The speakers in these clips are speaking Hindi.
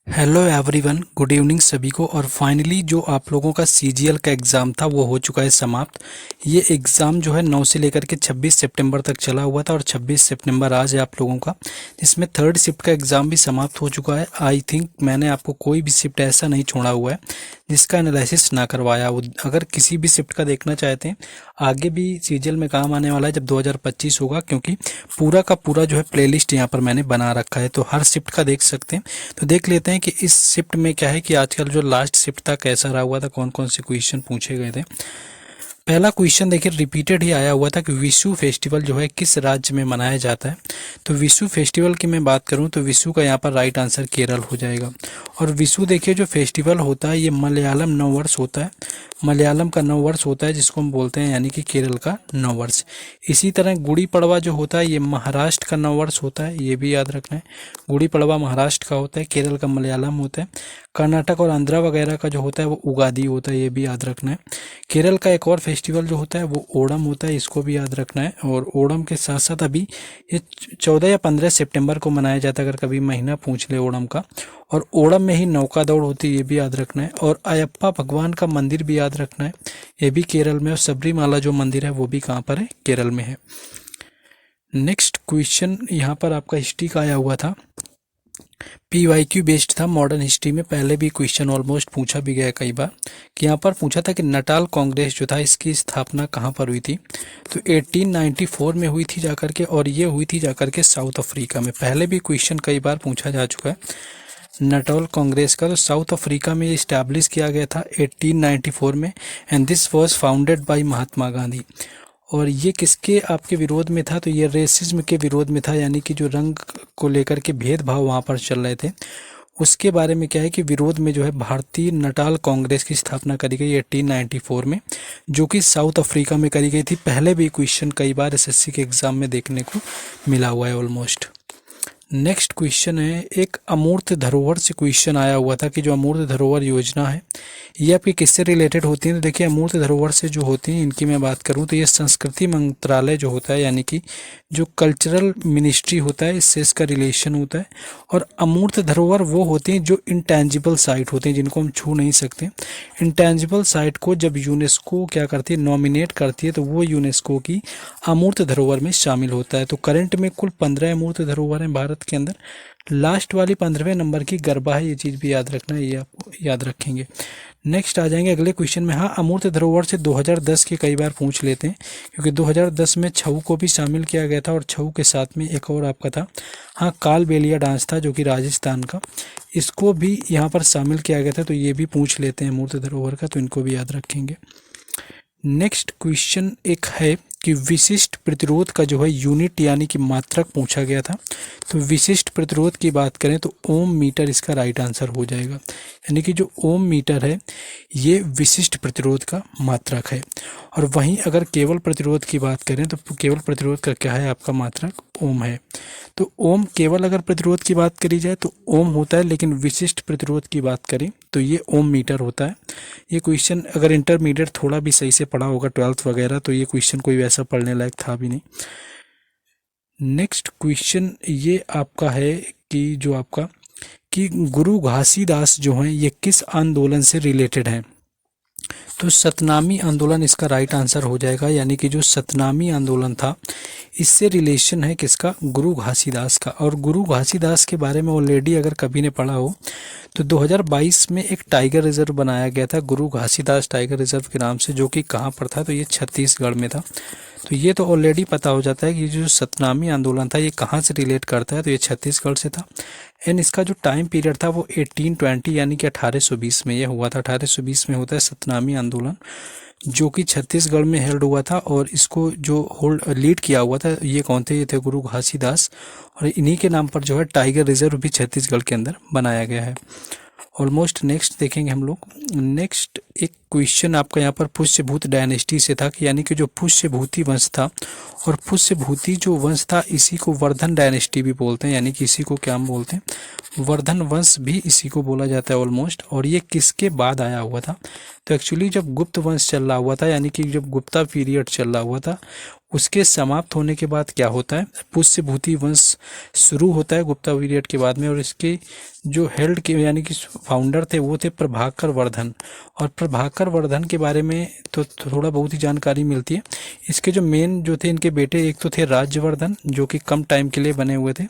हेलो एवरीवन, गुड इवनिंग सभी को। और फाइनली जो आप लोगों का सीजीएल का एग्ज़ाम था वो हो चुका है समाप्त। ये एग्ज़ाम जो है 9 से लेकर के 26 सितंबर तक चला हुआ था और 26 सितंबर आज है आप लोगों का, जिसमें थर्ड शिफ्ट का एग्ज़ाम भी समाप्त हो चुका है। आई थिंक मैंने आपको कोई भी शिफ्ट ऐसा नहीं छोड़ा हुआ है जिसका एनालिसिस ना करवाया हो। अगर किसी भी शिफ्ट का देखना चाहते हैं, आगे भी सीजीएल में काम आने वाला है जब 2025 होगा, क्योंकि पूरा का पूरा जो है प्लेलिस्ट यहाँ पर मैंने बना रखा है, तो हर शिफ्ट का देख सकते हैं। तो देख लेते हैं कि इस शिफ्ट में क्या है कि आजकल जो लास्ट शिफ्ट था कैसा रहा हुआ था, कौन कौन से क्वेश्चन पूछे गए थे। पहला क्वेश्चन देखिए रिपीटेड ही आया हुआ था कि विशु फेस्टिवल जो है किस राज्य में मनाया जाता है। तो विशु फेस्टिवल की मैं बात करूं तो विशु का यहाँ पर राइट आंसर केरल हो जाएगा। और विशु देखिए जो फेस्टिवल होता है ये मलयालम नववर्ष होता है, मलयालम का नववर्ष होता है जिसको हम बोलते हैं, यानी कि केरल का नववर्ष। इसी तरह गुड़ी पड़वा जो होता है ये महाराष्ट्र का नववर्ष होता है, ये भी याद रखना है। गुड़ी पड़वा महाराष्ट्र का होता है, केरल का मलयालम होता है। कर्नाटक और आंध्रा वगैरह का जो होता है वो उगादी होता है, ये भी याद रखना है। केरल का एक और फेस्टिवल जो होता है वो ओणम होता है, इसको भी याद रखना है। और ओणम के साथ साथ अभी ये 14 या 15 सितंबर को मनाया जाता है, अगर कभी महीना पूछ ले ओणम का। और ओणम में ही नौका दौड़ होती है, ये भी याद रखना है। और अयप्पा भगवान का मंदिर भी याद रखना है, ये भी केरल में। और सबरीमाला जो मंदिर है वो भी कहाँ पर है, केरल में है। नेक्स्ट क्वेश्चन यहाँ पर आपका हिस्ट्री का आया हुआ था, पीवाईक्यू बेस्ड था। मॉडर्न हिस्ट्री में पहले भी क्वेश्चन ऑलमोस्ट पूछा भी गया कई बार, कि यहाँ पर पूछा था कि नटाल कांग्रेस जो था इसकी स्थापना कहाँ पर हुई थी। तो 1894 में हुई थी जाकर के, और ये हुई थी जाकर के साउथ अफ्रीका में। पहले भी क्वेश्चन कई बार पूछा जा चुका है नटाल कांग्रेस का। तो साउथ अफ्रीका में ये इस्टेब्लिश किया गया था 1894 में, and this was founded by Mahatma Gandhi. और ये किसके आपके विरोध में था, तो ये रेसिज्म के विरोध में था, यानी कि जो रंग को लेकर के भेदभाव वहाँ पर चल रहे थे उसके बारे में क्या है कि विरोध में जो है भारतीय नटाल कांग्रेस की स्थापना करी गई 1894 में, जो कि साउथ अफ्रीका में करी गई थी। पहले भी क्वेश्चन कई बार एसएससी के एग्जाम में देखने को मिला हुआ है ऑलमोस्ट। नेक्स्ट क्वेश्चन है, एक अमूर्त धरोहर से क्वेश्चन आया हुआ था कि जो अमूर्त धरोहर योजना है ये आपकी किससे रिलेटेड होती है। तो देखिए अमूर्त धरोहर से जो होती हैं इनकी मैं बात करूं तो ये संस्कृति मंत्रालय जो होता है, यानी कि जो कल्चरल मिनिस्ट्री होता है, इससे इसका रिलेशन होता है। और अमूर्त धरोहर वो होती हैं जो इंटेंजिबल साइट होते हैं, जिनको हम छू नहीं सकते। इंटेंजिबल साइट को जब यूनेस्को क्या करती है, नॉमिनेट करती है, तो वो यूनेस्को की अमूर्त धरोहर में शामिल होता है। तो करंट में कुल 15 अमूर्त धरोहर हैं भारत के अंदर। लास्ट वाली 15वें नंबर की गरबा है, ये चीज़ भी याद रखना है, ये आपको याद रखेंगे। नेक्स्ट आ जाएंगे अगले क्वेश्चन में। हाँ, अमूर्त धरोहर से 2010 के कई बार पूछ लेते हैं, क्योंकि 2010 में छऊ को भी शामिल किया गया था, और छऊ के साथ में एक और आपका था, हाँ, कालबेलिया डांस था जो कि राजस्थान का, इसको भी यहाँ पर शामिल किया गया था। तो ये भी पूछ लेते हैं अमूर्त धरोहर का, तो इनको भी याद रखेंगे। नेक्स्ट क्वेश्चन एक है कि विशिष्ट प्रतिरोध का जो है यूनिट यानी कि मात्रक पूछा गया था। तो विशिष्ट प्रतिरोध की बात करें तो ओम मीटर इसका राइट आंसर हो जाएगा, यानी कि जो ओम मीटर है ये विशिष्ट प्रतिरोध का मात्रक है। और वहीं अगर केवल प्रतिरोध की बात करें तो केवल प्रतिरोध का क्या है, आपका मात्रक ओम है। तो ओम केवल अगर प्रतिरोध की बात करी जाए तो ओम होता है, लेकिन विशिष्ट प्रतिरोध की बात करें तो ये ओम मीटर होता है। ये क्वेश्चन अगर इंटरमीडिएट थोड़ा भी सही से पढ़ा होगा 12th वगैरह, तो ये क्वेश्चन कोई वैसा पढ़ने लायक था भी नहीं। नेक्स्ट क्वेश्चन ये आपका है कि जो आपका कि गुरु घासीदास जो हैं ये किस आंदोलन से रिलेटेड हैं। तो सतनामी आंदोलन इसका राइट आंसर हो जाएगा, यानी कि जो सतनामी आंदोलन था इससे रिलेशन है किसका, गुरु घासीदास का। और गुरु घासीदास के बारे में ऑलरेडी अगर कभी ने पढ़ा हो तो 2022 में एक टाइगर रिजर्व बनाया गया था गुरु घासीदास टाइगर रिजर्व के नाम से, जो कि कहाँ पर था, तो ये छत्तीसगढ़ में था। तो ये तो ऑलरेडी पता हो जाता है कि जो सतनामी आंदोलन था ये कहाँ से रिलेट करता है, तो ये छत्तीसगढ़ से था। एंड इसका जो टाइम पीरियड था वो 1820 यानी कि 1820 में ये हुआ था। 1820 में होता है सतनामी आंदोलन, जो कि छत्तीसगढ़ में हेल्ड हुआ था। और इसको जो होल्ड लीड किया हुआ था ये कौन थे, ये थे गुरु घासीदास। और इन्हीं के नाम पर जो है टाइगर रिजर्व भी छत्तीसगढ़ के अंदर बनाया गया है ऑलमोस्ट। नेक्स्ट देखेंगे हम लोग। नेक्स्ट एक क्वेश्चन आपका यहाँ पर पुष्यभूत डायनेस्टी से था कि यानी कि जो पुष्यभूति वंश था, और पुष्यभूति जो वंश था इसी को वर्धन डायनेस्टी भी बोलते हैं, यानी कि इसी को क्या हम बोलते हैं, वर्धन वंश भी इसी को बोला जाता है ऑलमोस्ट। और ये किसके बाद आया हुआ था, तो एक्चुअली जब गुप्त वंश चल रहा हुआ था, यानी कि जब गुप्ता पीरियड चल रहा हुआ था, उसके समाप्त होने के बाद क्या होता है, पुष्यभूति वंश शुरू होता है गुप्ता पीरियड के बाद में। और इसके जो हेल्ड के यानी कि फाउंडर थे वो थे प्रभाकर वर्धन। और प्रभाकर वर्धन के बारे में तो थोड़ा बहुत ही जानकारी मिलती है। इसके जो मेन जो थे इनके बेटे, एक तो थे राज्यवर्धन जो कि कम टाइम के लिए बने हुए थे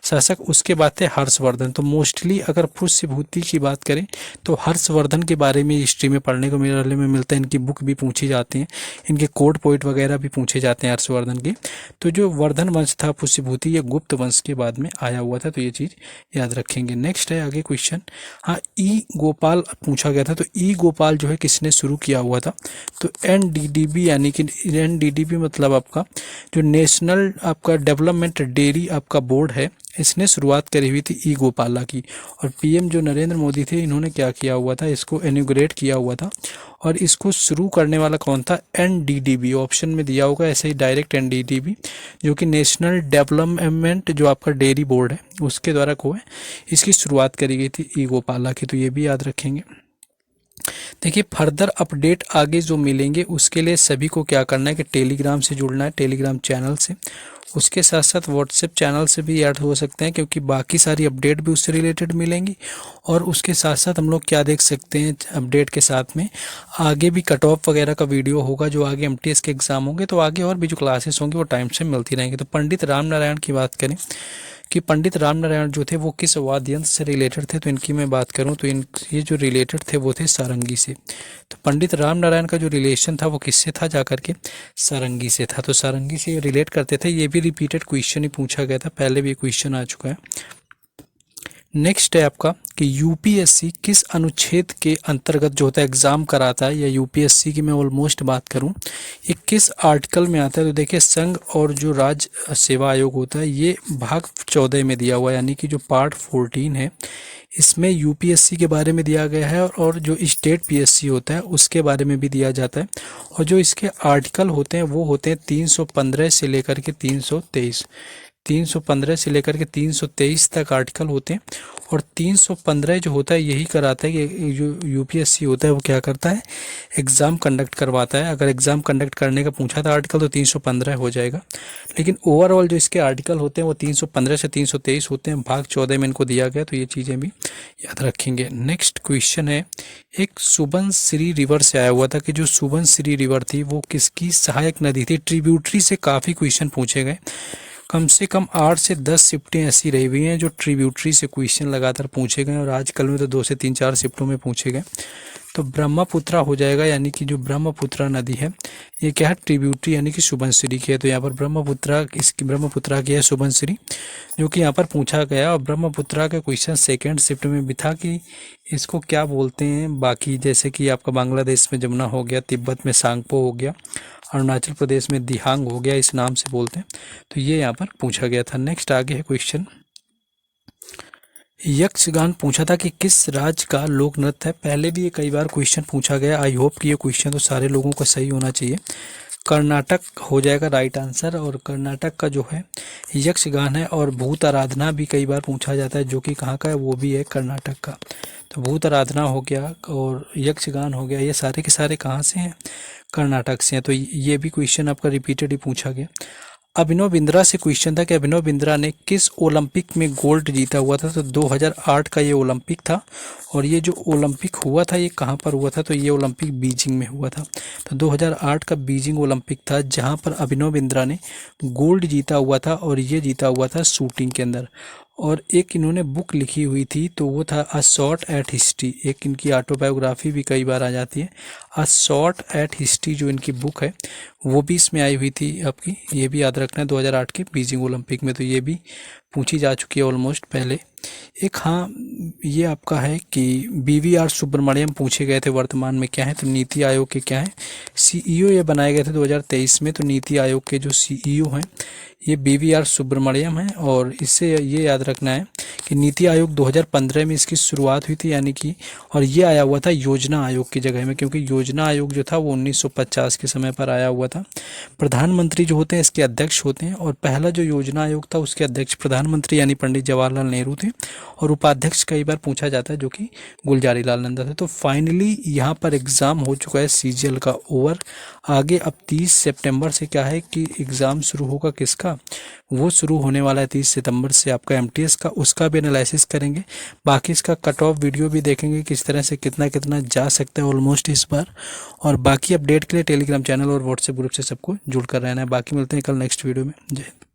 शासक, उसके बाद थे हर्षवर्धन। तो मोस्टली अगर पुष्यभूति की बात करें तो हर्षवर्धन के बारे में हिस्ट्री में पढ़ने को मेरे में मिलता है, इनकी बुक भी पूछी जाती है, इनके कोड पोइट वगैरह भी पूछे जाते हैं हर्षवर्धन के। तो जो वर्धन वंश था पुष्यभूति, ये गुप्त वंश के बाद में आया हुआ था, तो ये चीज़ याद रखेंगे। नेक्स्ट है आगे क्वेश्चन, हाँ ई गोपाल पूछा गया था। तो ई गोपाल जो है किसने शुरू किया हुआ था, तो एनडीडीबी, यानी कि एनडीडीबी मतलब आपका जो नेशनल आपका डेवलपमेंट डेयरी आपका बोर्ड है, इसने शुरुआत करी हुई थी ई गोपाला की। और पीएम जो नरेंद्र मोदी थे इन्होंने क्या किया हुआ था, इसको इनॉग्रेट किया हुआ था। और इसको शुरू करने वाला कौन था, एनडीडीबी, ऑप्शन में दिया होगा ऐसे ही डायरेक्ट एनडीडीबी, जो कि नेशनल डेवलपमेंट जो आपका डेयरी बोर्ड है उसके द्वारा को है, इसकी शुरुआत करी गई थी ई गोपाला की, तो ये भी याद रखेंगे। देखिए फर्दर अपडेट आगे जो मिलेंगे उसके लिए सभी को क्या करना है कि टेलीग्राम से जुड़ना है, टेलीग्राम चैनल से। उसके साथ साथ व्हाट्सएप चैनल से भी ऐड हो सकते हैं, क्योंकि बाकी सारी अपडेट भी उससे रिलेटेड मिलेंगी। और उसके साथ साथ हम लोग क्या देख सकते हैं, अपडेट के साथ में आगे भी कट ऑफ वगैरह का वीडियो होगा, जो आगे एमटीएस के एग्ज़ाम होंगे तो आगे और भी जो क्लासेस होंगी वो टाइम से मिलती रहेंगी। तो पंडित राम नारायण की बात करें कि पंडित राम नारायण जो थे वो किस वाद्य यंत्र से रिलेटेड थे, तो इनकी मैं बात करूं तो ये जो रिलेटेड थे वो थे सारंगी से। तो पंडित राम नारायण का जो रिलेशन था वो किससे था, जाकर के सारंगी से था। तो सारंगी से रिलेट करते थे। ये भी रिपीटेड क्वेश्चन ही पूछा गया था, पहले भी क्वेश्चन आ चुका है। नेक्स्ट है आपका कि यूपीएससी किस अनुच्छेद के अंतर्गत जो होता है एग्जाम कराता है, या यूपीएससी की मैं ऑलमोस्ट बात करूं ये किस आर्टिकल में आता है, तो देखिए संघ और जो राज्य सेवा आयोग होता है ये भाग 14 में दिया हुआ है, यानी कि जो पार्ट 14 है इसमें यूपीएससी के बारे में दिया गया है। और जो स्टेट पीएससी होता है उसके बारे में भी दिया जाता है। और जो इसके आर्टिकल होते हैं वो होते हैं 315 से लेकर के 323, 315 से लेकर के 323 तक आर्टिकल होते हैं। और 315 जो होता है यही कराता है कि जो यूपीएससी होता है वो क्या करता है, एग्ज़ाम कंडक्ट करवाता है। अगर एग्ज़ाम कंडक्ट करने का पूछा था आर्टिकल तो 315 हो जाएगा, लेकिन ओवरऑल जो इसके आर्टिकल होते हैं वो 315 से 323 होते हैं, भाग 14 में इनको दिया गया, तो ये चीज़ें भी याद रखेंगे। नेक्स्ट क्वेश्चन है, एक सुबनसिरी रिवर से आया हुआ था कि जो सुबनसिरी रिवर थी वो किसकी सहायक नदी थी। ट्रिब्यूटरी से काफ़ी क्वेश्चन पूछे गए, कम से कम 8 से 10 शिफ्टें ऐसी रही हुई हैं जो ट्रिब्यूटरी से क्वेश्चन लगातार पूछे गए, और आजकल में तो 2 से 3-4 शिफ्टों में पूछे गए। तो ब्रह्मपुत्रा हो जाएगा, यानी कि जो ब्रह्मपुत्रा नदी है ये क्या है, ट्रिब्यूटरी यानी कि सुबनसिरी की है। तो यहाँ पर ब्रह्मपुत्रा की है सुबनसिरी, जो कि यहाँ पर पूछा गया। और ब्रह्मपुत्रा का क्वेश्चन सेकेंड शिफ्ट में भी था कि इसको क्या बोलते हैं, बाकी जैसे कि आपका बांग्लादेश में जमुना हो गया, तिब्बत में सांगपो हो गया, अरुणाचल प्रदेश में दिहांग हो गया, इस नाम से बोलते हैं। तो ये यहाँ पर पूछा गया था। नेक्स्ट आगे है क्वेश्चन, यक्षगान पूछा था कि किस राज्य का लोक नृत्य है। पहले भी ये कई बार क्वेश्चन पूछा गया। आई होप कि ये क्वेश्चन तो सारे लोगों को सही होना चाहिए। कर्नाटक हो जाएगा राइट आंसर, और कर्नाटक का जो है यक्षगान है। और भूत आराधना भी कई बार पूछा जाता है, जो कि कहाँ का है, वो भी है कर्नाटक का। तो भूत आराधना हो गया और यक्षगान हो गया, ये सारे के सारे कहाँ से हैं, कर्नाटक से हैं। तो ये भी क्वेश्चन आपका रिपीटेड ही पूछा गया। अभिनव बिंद्रा से क्वेश्चन था कि अभिनव बिंद्रा ने किस ओलंपिक में गोल्ड जीता हुआ था। तो 2008 का ये ओलंपिक था। और ये जो ओलंपिक हुआ था ये कहाँ पर हुआ था, तो ये ओलंपिक बीजिंग में हुआ था। तो 2008 का बीजिंग ओलंपिक था, जहाँ पर अभिनव बिंद्रा ने गोल्ड जीता हुआ था, और ये जीता हुआ था शूटिंग के अंदर। और एक इन्होंने बुक लिखी हुई थी, तो वो था अ शॉट एट हिस्ट्री। एक इनकी ऑटोबायोग्राफी भी कई बार आ जाती है, अ शॉट एट हिस्ट्री जो इनकी बुक है वो भी इसमें आई हुई थी आपकी। ये भी याद रखना है 2008 के बीजिंग ओलंपिक में। तो ये भी पूछी जा चुकी है ऑलमोस्ट पहले। एक हाँ ये आपका है कि BVR सुब्रमण्यम पूछे गए थे वर्तमान में क्या है, तो नीति आयोग के क्या है CEO ये बनाए गए थे 2023 में। तो नीति आयोग के जो CEO हैं ये BVR सुब्रमण्यम है। और इससे ये याद रखना है कि नीति आयोग 2015 में इसकी शुरुआत हुई थी यानी कि, और ये आया हुआ था योजना आयोग की जगह में, क्योंकि योजना आयोग जो था वो 1950 के समय पर आया हुआ था। प्रधानमंत्री जो होते हैं इसके अध्यक्ष होते हैं, और पहला जो योजना आयोग था उसके अध्यक्ष प्रधानमंत्री यानी पंडित जवाहरलाल नेहरू थे, और उपाध्यक्ष कई बार पूछा जाता है जो कि गुलजारी लाल नंदा थे। तो फाइनली यहाँ पर एग्ज़ाम हो चुका है CGL का ओवर। आगे अब 30 सितंबर से क्या है कि एग्ज़ाम शुरू होगा किसका, वो शुरू होने वाला है 30 सितंबर से आपका MTS का, उसका भी एनालिसिस करेंगे। बाकी इसका कट ऑफ वीडियो भी देखेंगे किस तरह से कितना कितना जा सकता है ऑलमोस्ट इस बार। और बाकी अपडेट के लिए टेलीग्राम चैनल और व्हाट्सएप ग्रुप से सबको जुड़ कर रहना है। बाकी मिलते हैं कल नेक्स्ट वीडियो में। जय हिंद।